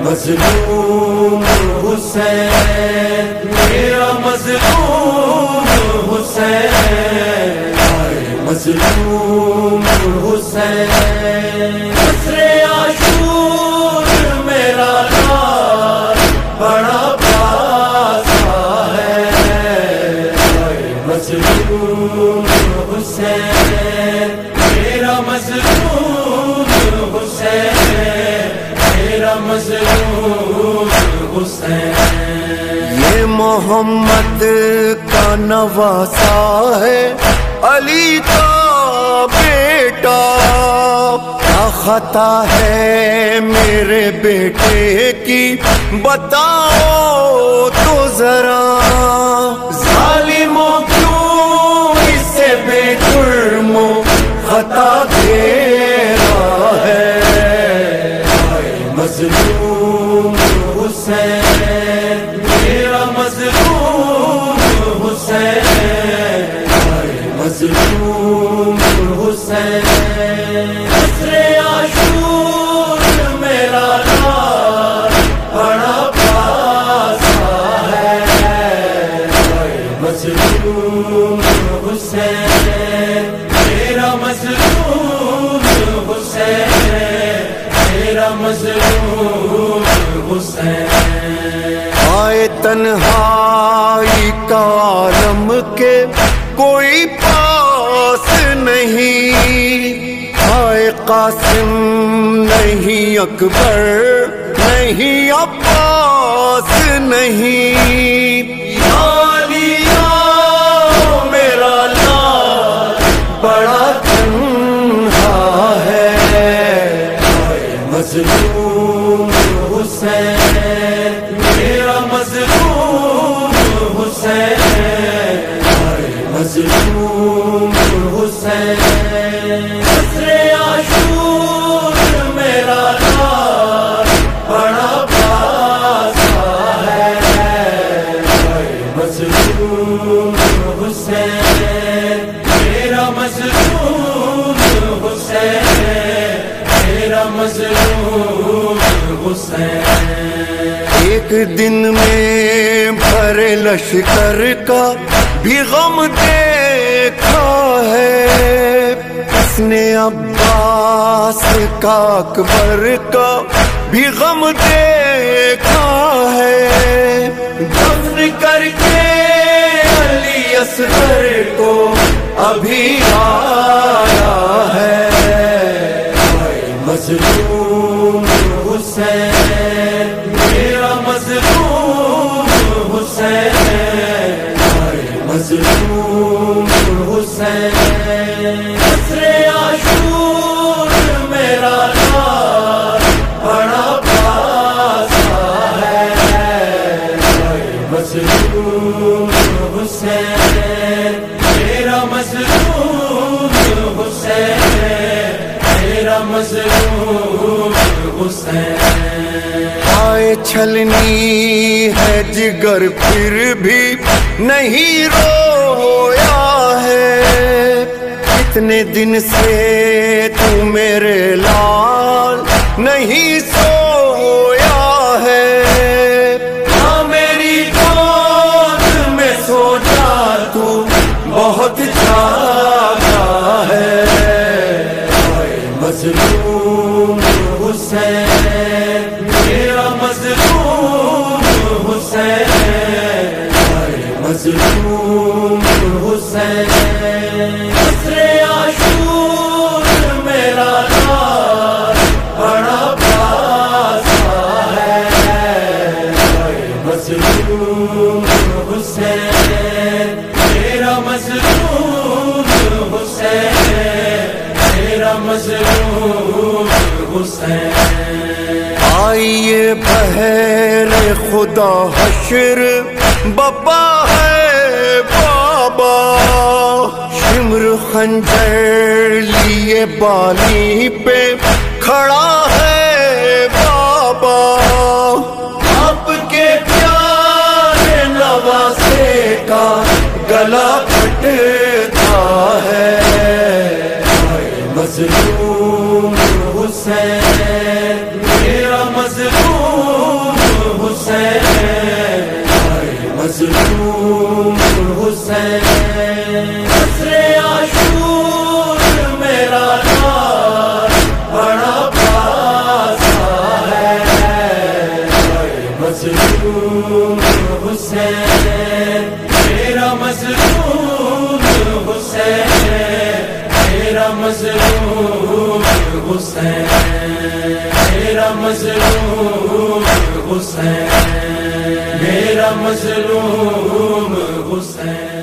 مظلوم حسین، میرا مظلوم حسین، مظلوم حسین، عصر عاشور میرا لال بڑا پیاسا ہے، مظلوم حسین، میرا مظلوم حسین، میرا مظلوم حسین۔ یہ محمد کا نواسا ہے، علی کا بیٹا، کیا خطا ہے میرے بیٹے کی بتاؤ تو ذرا، ظالموں کیوں اسے بے جرم خطا دے رہا ہے، مظلوم حسین، میرا مظلوم حسین، مظلوم حسین، عصر عاشور میرا لال بڑا پیاسا ہے، مظلوم حسین، میرا مظلوم حسین، میرا مظلوم حسین۔ آئے تنہائی کا عالم کے کوئی پاس نہیں، آئے قاسم نہیں، اکبر نہیں، عباس نہیں، میرا لال بڑا تنہا ہے، مظلوم حسین، میرا مظلوم حسین، مظلوم حسین، عصر عاشور میرا لال بڑا پیاسا ہے، مظلوم حسین، میرا مظلوم حسین، میرا مظلوم حسین۔ ایک دن میں بھرے لشکر کا بھی غم دیکھا ہے، اس نے عباس کا اکبر کا بھی غم دیکھا ہے، دفن کر کے علی اصغر کو ابھی آیا ہے، مظلوم حسین، میرا مظلوم حسین، مظلوم حسین، عصر عاشور میرا لال بڑا پیاسا ہے، مظلوم حسین، میرا مظلوم حسین، میرا مظلوم حسین۔ آئے چھلنی ہے جگر پھر بھی نہیں رویا ہے، اتنے دن سے تو میرے لال نہیں سویا ہے، ہاں میری گود میں سو جا تو بہت جاگا ہے، مظلوم حسین، میرا مظلوم حسین، مظلوم حسین، عصر عاشور میرا لال بڑا پیاسا ہے، مظلوم حسین، میرا مظلوم حسین، میرا مظلوم حسین۔ آئیے بہر خدا حشر بابا ہے بابا، شمر خنجر لیے بالی پہ کھڑا ہے بابا، آپ کے پیارے نواسے کا گلا کٹتا ہے، مظلوم حسین، میرا مظلوم مظلوم حسین عصر عاشور میرا نام بڑا پاسا ہے مظلوم حسین میرا مظلوم حسین میرا مظلوم حسین میرا مظلوم حسین میرا مظلوم حسین